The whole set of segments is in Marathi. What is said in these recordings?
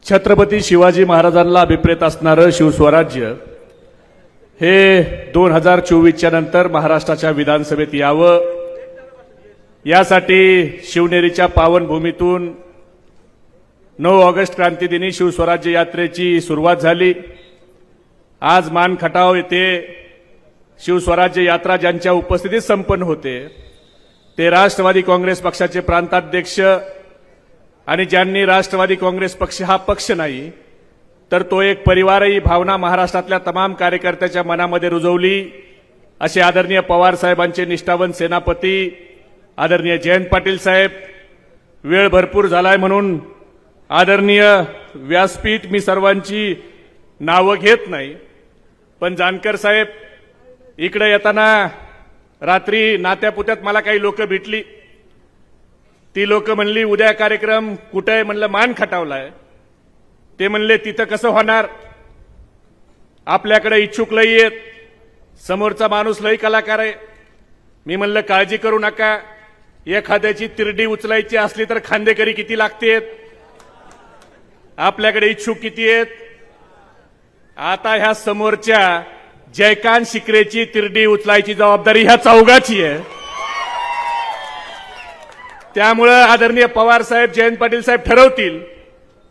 छत्रपती शिवाजी महाराजांना अभिप्रेत असणारं शिवस्वराज्य हे 2024च्या नंतर महाराष्ट्राच्या विधानसभेत यावं, यासाठी शिवनेरीच्या पावनभूमीतून 9 ऑगस्ट क्रांतीदिनी शिवस्वराज्य यात्रेची सुरुवात झाली। आज मानखटाव येथे शिवस्वराज्य यात्रा ज्यांच्या उपस्थितीत संपन्न होते ते राष्ट्रवादी काँग्रेस पक्षाचे प्रांताध्यक्ष आणि ज्यांनी राष्ट्रवादी काँग्रेस पक्ष हा पक्ष नाही तर तो एक परिवारही भावना महाराष्ट्रातल्या तमाम कार्यकर्त्याच्या मनामध्ये रुजवली असे आदरणीय पवार साहेबांचे निष्ठावंत सेनापती आदरणीय जयंत पाटील साहेब। वेळ भरपूर झालाय म्हणून आदरणीय व्यासपीठ मी सर्वांची नावं घेत नाही, पण जानकर साहेब इकडे येताना रात्री नात्यापुत्यात मला काही लोक भेटली। ती लोक म्हणली उद्या कार्यक्रम कुठे आहे? म्हणलं मानखटावलाय। ते म्हणले तिथं कसं होणार, आपल्याकडे इच्छुक लई आहेत, समोरचा माणूस लई कलाकार आहे। मी म्हणलं काळजी करू नका, एखाद्याची तिरडी उचलायची असली तर खांदेकरी किती लागतेत, आपल्याकडे इच्छुक किती आहेत। आता ह्या समोरच्या जयकांत शिकरेची तिरडी उचलायची जबाबदारी ह्या चौघाची आहे। त्यामुळे आदरणीय पवार साहेब जयंत पाटील साहेब ठरवतील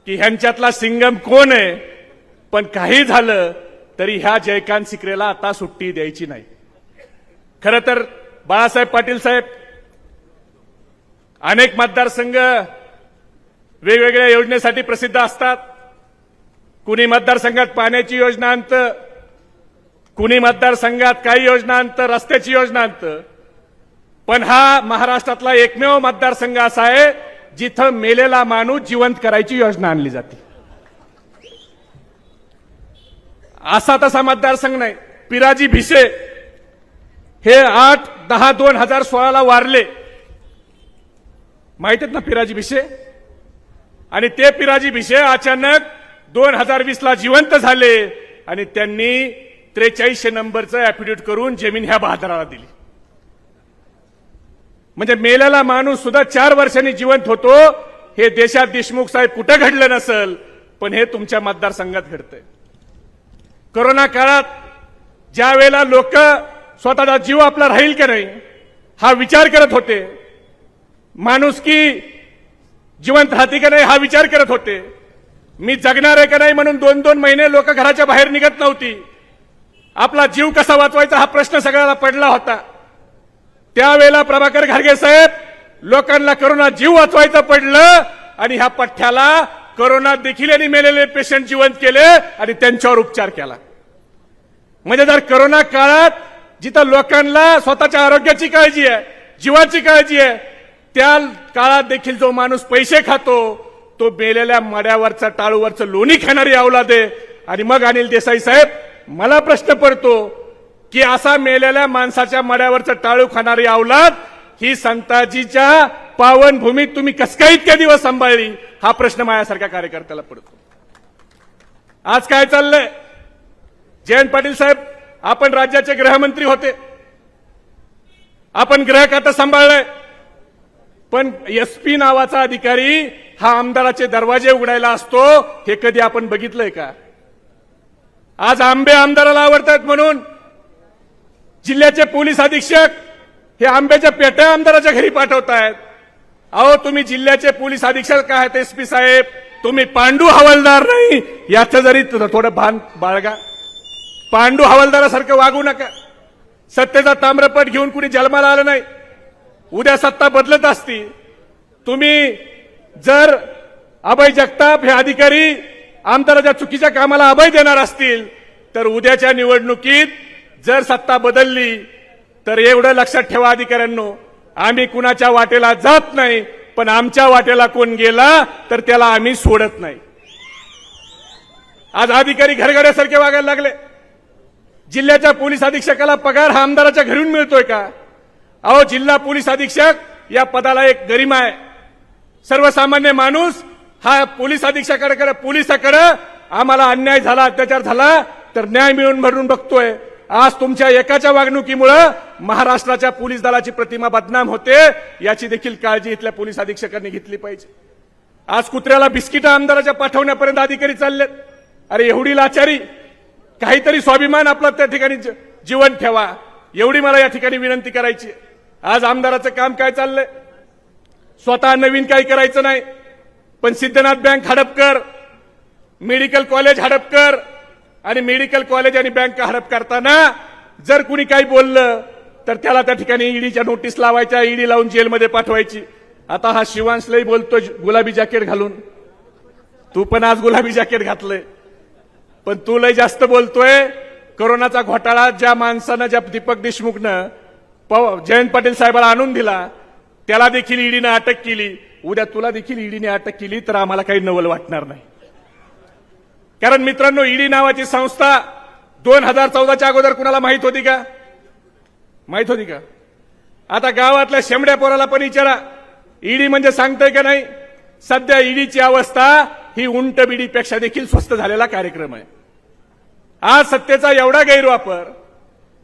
की ह्यांच्यातला सिंगम कोण आहे, पण काही झालं तरी ह्या जयकांत शिकरेला आता सुट्टी द्यायची नाही। खरं तर बाळासाहेब पाटील साहेब अनेक मतदारसंघ वेगवेगळ्या योजनेसाठी प्रसिद्ध असतात। कुणी मतदारसंघात पाण्याची योजना आणतं, कुणी मतदारसंघात काही योजना आणतं, रस्त्याची योजना आणतं, पण हा महाराष्ट्रातला एकमेव मतदारसंघ असा आहे जिथं मेलेला माणूस जिवंत करायची योजना आणली जाते। असा तसा मतदारसंघ नाही। पिराजी भिसे हे 8-10-2016ला वारले, माहित आहेत ना पिराजी भिसे? आणि ते पिराजी भिसे अचानक 2020ला जिवंत झाले आणि त्यांनी 4300 नंबरचं ऍफिडेव्हिट करून जमीन ह्या बहादराला दिली। म्हणजे मेलेला माणूस सुद्धा 4 वर्षांनी जिवंत होतो। हे देशात देशमुख साहेब कुठं घडलं नसल, पण हे तुमच्या मतदारसंघात घडतंय। कोरोना काळात ज्या वेळेला लोक स्वतःचा जीव आपला राहील की नाही हा विचार करत होते, माणुसकी जिवंत राहते की नाही हा विचार करत होते, मी जगणार आहे का नाही म्हणून 2-2 महिने लोक घराच्या बाहेर निघत नव्हती। आपला जीव कसा वाचवायचा हा प्रश्न सगळ्याला पडला होता। त्यावेळेला प्रभाकर घारगे साहेब लोकांना करोना जीव वाचवायचं पडलं आणि ह्या पठ्ठ्याला करोना देखील यांनी मेलेले पेशंट जिवंत केले आणि त्यांच्यावर उपचार केला। म्हणजे जर करोना काळात जिथं लोकांना स्वतःच्या आरोग्याची काळजी आहे, जीवाची काळजी आहे, त्या काळात देखील जो माणूस पैसे खातो तो मेलेल्या मड्यावरचा टाळूवरचं लोणी खाणारी औलाद आहे। आणि मग अनिल देसाई साहेब मला प्रश्न पडतो की असा मेलेल्या माणसाच्या मड्यावरचं टाळू खाणारी औलाद ही संताजीच्या पावनभूमीत तुम्ही कस काय इतके दिवस सांभाळली हा प्रश्न माझ्यासारख्या कार्यकर्त्याला पडतो। आज काय चाललंय? जयंत पाटील साहेब आपण राज्याचे गृहमंत्री होते, आपण गृह खातं सांभाळलंय, पण एसपी नावाचा अधिकारी हा आमदाराचे दरवाजे उघडायला असतो हे कधी आपण बघितलंय का? आज आंबे आमदाराला आवडतात म्हणून जिल्ह्याचे पोलीस अधीक्षक हे आंब्याच्या पेट्या आमदाराच्या घरी पाठवतायत। अहो तुम्ही जिल्ह्याचे पोलीस अधीक्षक काय आहेत एसपी साहेब, तुम्ही पांडू हवालदार नाही याचं जरी थोडं भान बाळगा। पांडू हवालदारासारखं वागू नका। सत्तेचा ताम्रपट घेऊन कुणी जन्माला आलं नाही, उद्या सत्ता बदलत असती। तुम्ही जर अभय जगताप हे अधिकारी आमदाराच्या चुकीच्या कामाला अभय देणार असतील तर उद्याच्या निवडणुकीत जर सत्ता बदलली तर एवढं लक्षात ठेवा अधिकाऱ्यांनो, आम्ही कुणाच्या वाटेला जात नाही, पण आमच्या वाटेला कोण गेला तर त्याला आम्ही सोडत नाही। आज अधिकारी घरगड्यासारखे वागायला लागले। जिल्ह्याच्या पोलीस अधीक्षकाला पगार हा आमदाराच्या घरून मिळतोय का? अहो जिल्हा पोलीस अधीक्षक या पदाला एक गरिमा आहे। सर्वसामान्य माणूस हा पोलीस पोलिसाकडे आम्हाला अन्याय झाला, अत्याचार झाला तर न्याय मिळवून भरून बघतोय। आज तुमच्या एकाच्या वागणुकीमुळे महाराष्ट्राच्या पोलीस दलाची प्रतिमा बदनाम होते, याची देखील काळजी इथल्या पोलीस अधीक्षकांनी घेतली पाहिजे। आज कुत्र्याला बिस्किट आमदाराच्या पाठवण्यापर्यंत अधिकारी चाललेत. अरे एवढी लाचारी, काहीतरी स्वाभिमान आपला त्या ठिकाणी जीवन ठेवा, एवढी मला या ठिकाणी विनंती करायची. आज आमदाराचं काम काय चाललंय? स्वतः नवीन काही करायचं नाही, पण सिद्धनाथ बँक हडप कर, मेडिकल कॉलेज हडप कर, आणि मेडिकल कॉलेज आणि बँक हडप करताना जर कुणी काही बोललं तर त्याला त्या ठिकाणी ईडीच्या नोटीस लावायच्या, ईडी लावून जेलमध्ये पाठवायची. आता हा शिवांशलाही बोलतो गुलाबी जॅकेट घालून, तू पण आज गुलाबी जॅकेट घातलंय, पण तू लय जास्त बोलतोय. कोरोनाचा घोटाळा ज्या माणसानं, ज्या दीपक देशमुखनं जयंत पाटील साहेबाला आणून दिला, त्याला देखील ईडीनं अटक केली. उद्या तुला देखील ईडीने अटक केली तर आम्हाला काही नवल वाटणार नाही. कारण मित्रांनो, ईडी नावाची संस्था 2014च्या अगोदर कुणाला माहित होती का? माहित होती का? आता गावातल्या शेमड्या पोराला पण विचारा, ईडी म्हणजे सांगतोय का नाही? सध्या ईडीची अवस्था ही उंट बिडीपेक्षा देखील स्वस्त झालेला कार्यक्रम आहे. आज सत्तेचा एवढा गैरवापर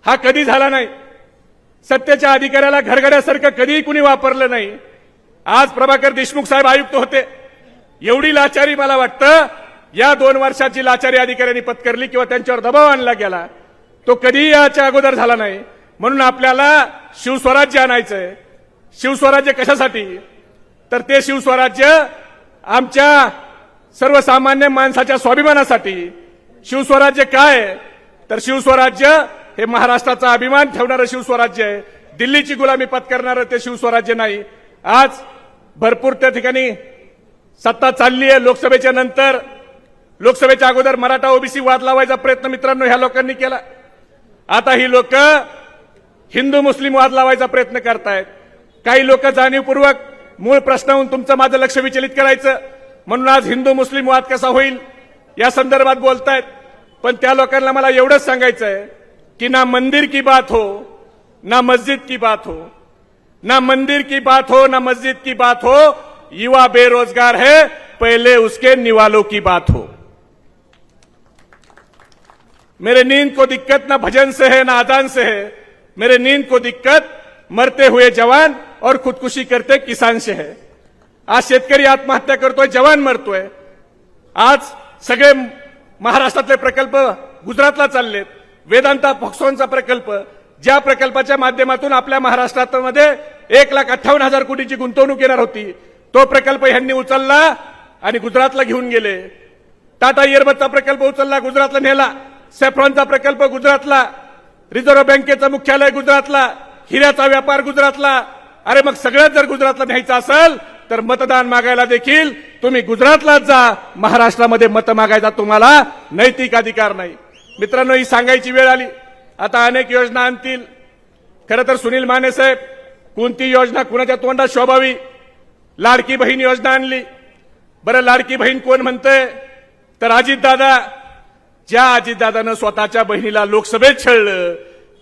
हा कधी झाला नाही. सत्तेच्या अधिकाऱ्याला घरगड्यासारखं कधीही कुणी वापरलं नाही. आज प्रभाकर देशमुख साहेब आयुक्त होते, एवढी लाचारी मला वाटतं या 2 वर्षाची लाचारी अधिकाऱ्यांनी पत्करली किंवा त्यांच्यावर दबाव आणला गेला, तो कधीही याच्या अगोदर झाला नाही. म्हणून आपल्याला शिवस्वराज्य आणायचंय. शिवस्वराज्य कशासाठी? तर ते शिवस्वराज्य आमच्या सर्वसामान्य माणसाच्या स्वाभिमानासाठी. शिवस्वराज्य काय? तर शिवस्वराज्य हे महाराष्ट्राचा अभिमान ठेवणारं शिवस्वराज्य आहे. दिल्लीची गुलामी पत्करणारं ते शिवस्वराज्य नाही. आज भरपूर त्या ठिकाणी सत्ता चालली आहे. लोकसभेच्या नंतर, लोकसभेच्या अगोदर मराठा ओबीसी वाद लावायचा प्रयत्न मित्रांनो ह्या लोकांनी केला. आता ही लोक हिंदू मुस्लिम वाद लावायचा प्रयत्न करतायत. काही लोक जाणीवपूर्वक मूळ प्रश्नावरून तुमचं माझं लक्ष विचलित करायचं म्हणून आज हिंदू मुस्लिम वाद कसा होईल या संदर्भात बोलतायत. पण त्या लोकांना मला एवढंच सांगायचंय की ना मंदिर की बात हो, ना मस्जिद की बात हो, ना मंदिर की बात हो, ना मस्जिद की बात हो, युवा बेरोजगार है, पहले उसके निवालों की बात हो. मेरे नींद को दिक्कत ना भजन से है ना अजान से है, मेरे नींद को दिक्कत मरते हुए जवान और खुदकुशी करते किसान से है. आज शेतकरी आत्महत्या करतोय, जवान मरतोय. आज सगळे महाराष्ट्रातले प्रकल्प गुजरातला चाललेत. वेदांता फॉक्सॉनचा प्रकल्प, ज्या प्रकल्पाच्या माध्यमातून आपल्या महाराष्ट्रामध्ये 1,58,000 कोटीची गुंतवणूक येणार होती, तो प्रकल्प ह्यांनी उचलला आणि गुजरातला घेऊन गेले. टाटा इयरबदचा प्रकल्प उचलला, गुजरातला नेला. सॅफ्रॉनचा प्रकल्प गुजरातला, रिझर्व्ह बँकेचं मुख्यालय गुजरातला, हिऱ्याचा व्यापार गुजरातला. अरे मग सगळ्यात जर गुजरातला न्यायचं असेल तर मतदान मागायला देखील तुम्ही गुजरातलाच जा. महाराष्ट्रामध्ये मत मागायचा तुम्हाला नैतिक अधिकार नाही. मित्रांनो, ही सांगायची वेळ आली. आता अनेक योजना आणतील. खरं तर सुनील माने साहेब कोणती योजना कुणाच्या तोंडात शोभावी, लाडकी बहीण योजना आणली. बरं, लाडकी बहीण कोण म्हणतंय? तर अजितदादा. ज्या अजितदादानं स्वतःच्या बहिणीला लोकसभेत छळलं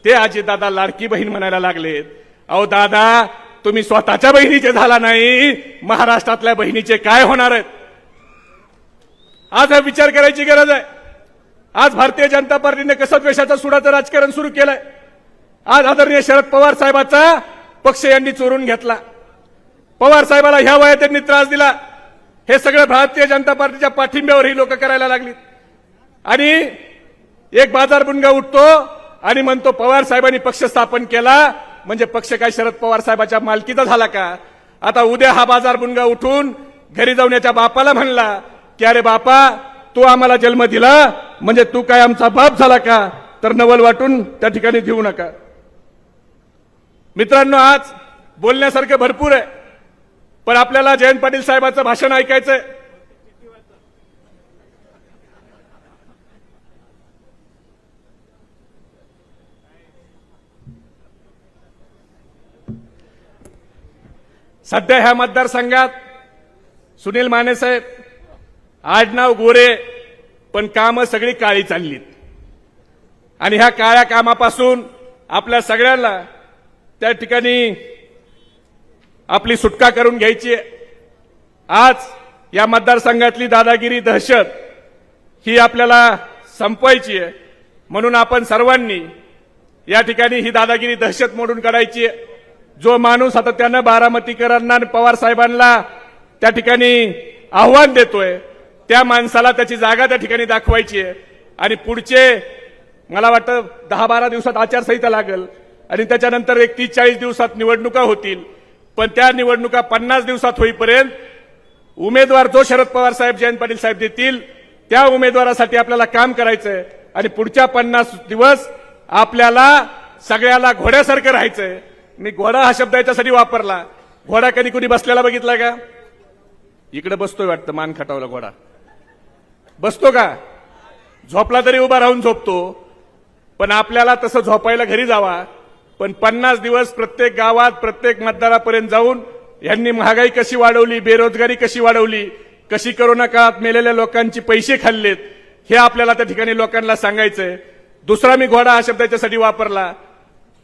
ते अजितदादा लाडकी बहीण म्हणायला लागलेत. अहो दादा, तुम्ही स्वतःच्या बहिणीचे झाला नाही, महाराष्ट्रातल्या बहिणीचे काय होणार आहेत? आज हा विचार करायची गरज आहे. आज भारतीय जनता पार्टीने कसं द्वेषाचा सुडाचं राजकारण सुरू केलंय. आज आदरणीय शरद पवार साहेबाचा पक्ष यांनी चोरून घेतला. पवार साहेबाला ह्या वयात त्यांनी त्रास दिला. हे सगळं भारतीय जनता पार्टीच्या पाठिंब्यावर ही लोक करायला लागली. आणि एक बाजारबुणगा उठतो आणि म्हणतो पवार साहेबांनी पक्ष स्थापन केला म्हणजे पक्ष काय शरद पवार साहेबाच्या मालकीचा झाला का? आता उद्या हा बाजारबुणगा उठून घरी जाऊन याच्या बापाला म्हणला की अरे बापा, तू आम्हाला जन्म दिला म्हणजे तू काय आमचा बाप झाला का? तर नवल वाटून त्या ठिकाणी देऊ नका. मित्रांनो, आज बोलण्यासारखं भरपूर आहे, पण आपल्याला जयंत पाटील साहेबांचं भाषण ऐकायचंय. सध्या ह्या मतदारसंघात सुनील माने साहेब आडनाव गोरे, पण कामं सगळी काळी चाललीत. आणि ह्या काळ्या कामापासून आपल्या सगळ्यांना त्या ठिकाणी आपली सुटका करून घ्यायची आहे. आज या मतदारसंघातली दादागिरी, दहशत ही आपल्याला संपवायची आहे. म्हणून आपण सर्वांनी या ठिकाणी ही दादागिरी, दहशत मोडून काढायची आहे. जो माणूस सातत्यानं बारामतीकरांना, पवार साहेबांना त्या ठिकाणी आव्हान देतोय त्या माणसाला त्याची जागा त्या ठिकाणी दाखवायची आहे आणि पुढचे मला वाटतं 10-12 दिवसात आचारसंहिता लागेल आणि त्याच्यानंतर 30-40 दिवसात निवडणुका होतील. पण त्या निवडणुका 50 दिवसात होईपर्यंत उमेदवार जो शरद पवार साहेब जयंत पाटील साहेब देतील त्या उमेदवारासाठी आपल्याला काम करायचंय आणि पुढच्या 50 दिवस आपल्याला सगळ्याला घोड्यासारखं राहायचंय. मी घोडा हा शब्द याच्यासाठी वापरला. घोडा कधी कुणी बसलेला बघितला का? इकडे बसतोय वाटतं, मान खटावला घोडा बसतो का? झोपला तरी उभा राहून झोपतो. पण आपल्याला तसं झोपायला घरी जावा. पण 50 दिवस प्रत्येक गावात प्रत्येक मतदारापर्यंत जाऊन यांनी महागाई कशी वाढवली, बेरोजगारी कशी वाढवली, कशी कोरोना काळात मेलेल्या लोकांची पैसे खाल्लेत हे आपल्याला त्या ठिकाणी लोकांना सांगायचंय. दुसरा मी घोडा हा शब्द याच्यासाठी वापरला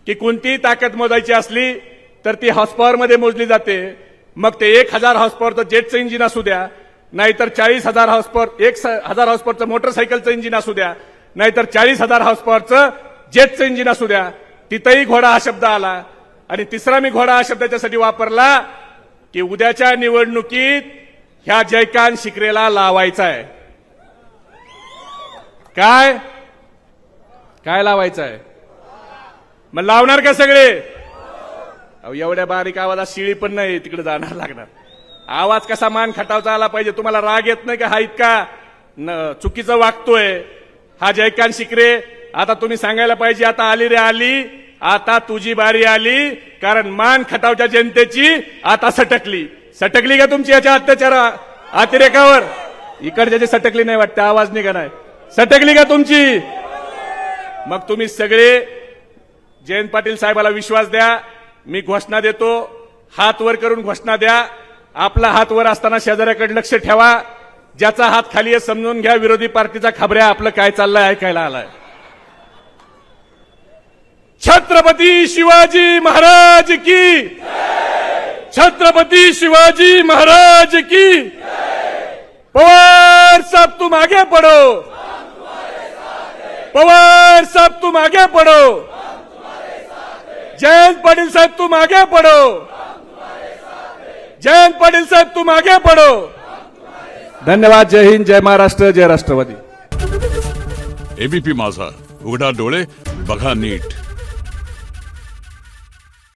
की कोणतीही ताकद मोजायची असली तर ती हॉर्स पॉवरमध्ये मोजली जाते. मग ते 1000 हॉर्स पॉवरचं जेटचं इंजिन असू द्या, नाहीतर 40,000 हॉर्स पॉवर 1000 हॉर्स पॉवरचं मोटरसायकलचं इंजिन असू द्या, नाहीतर 40,000 हॉर्स पॉवरचं जेटचं इंजिन असू द्या, तिथंही घोडा हा शब्द आला. आणि तिसरा मी घोडा हा शब्द त्याच्यासाठी वापरला की उद्याच्या निवडणुकीत ह्या जयकांत शिकरेला लावायचा आहे. काय काय लावायचं आहे? मग लावणार का सगळे? एवढ्या बारीक आवाजात शिळी पण नाही, तिकडे जाणार लागणार. आवाज कसा मान खटावता आला पाहिजे. तुम्हाला राग येत नाही का हा इतका चुकीचं वागतोय हा जयकांत शिकरे? आता तुम्ही सांगायला पाहिजे आता आली रे आली, आता तुझी बारी आली. कारण मान खटावच्या जनतेची आता सटकली का तुमची याच्या अतिरेकावर? इकडच्याची सटकली नाही वाटतं, आवाज निघा नाही. सटकली का तुमची? मग तुम्ही सगळे जयंत पाटील साहेबाला विश्वास द्या. मी घोषणा देतो, हात वर करून घोषणा द्या. आपला हात वर असताना शेजाऱ्याकडे लक्ष ठेवा. ज्याचा हात खाली आहे समजून घ्या विरोधी पार्टीचा खबऱ्या आपलं काय चाललंय ऐकायला आलाय. छत्रपती शिवाजी महाराज की, छत्रपती शिवाजी महाराज की. पवार साहब तुम आगे बढ़ो, पवार साहब तुम आगे बढ़ो, जयंत पाटील साहब तुम आगे बढ़ो, जयंत पाटील साहब तुम आगे बढ़ो. धन्यवाद. जय हिंद, जय महाराष्ट्र, जय राष्ट्रवादी. एबीपी माझा, उघडा डोळे बघा नीट.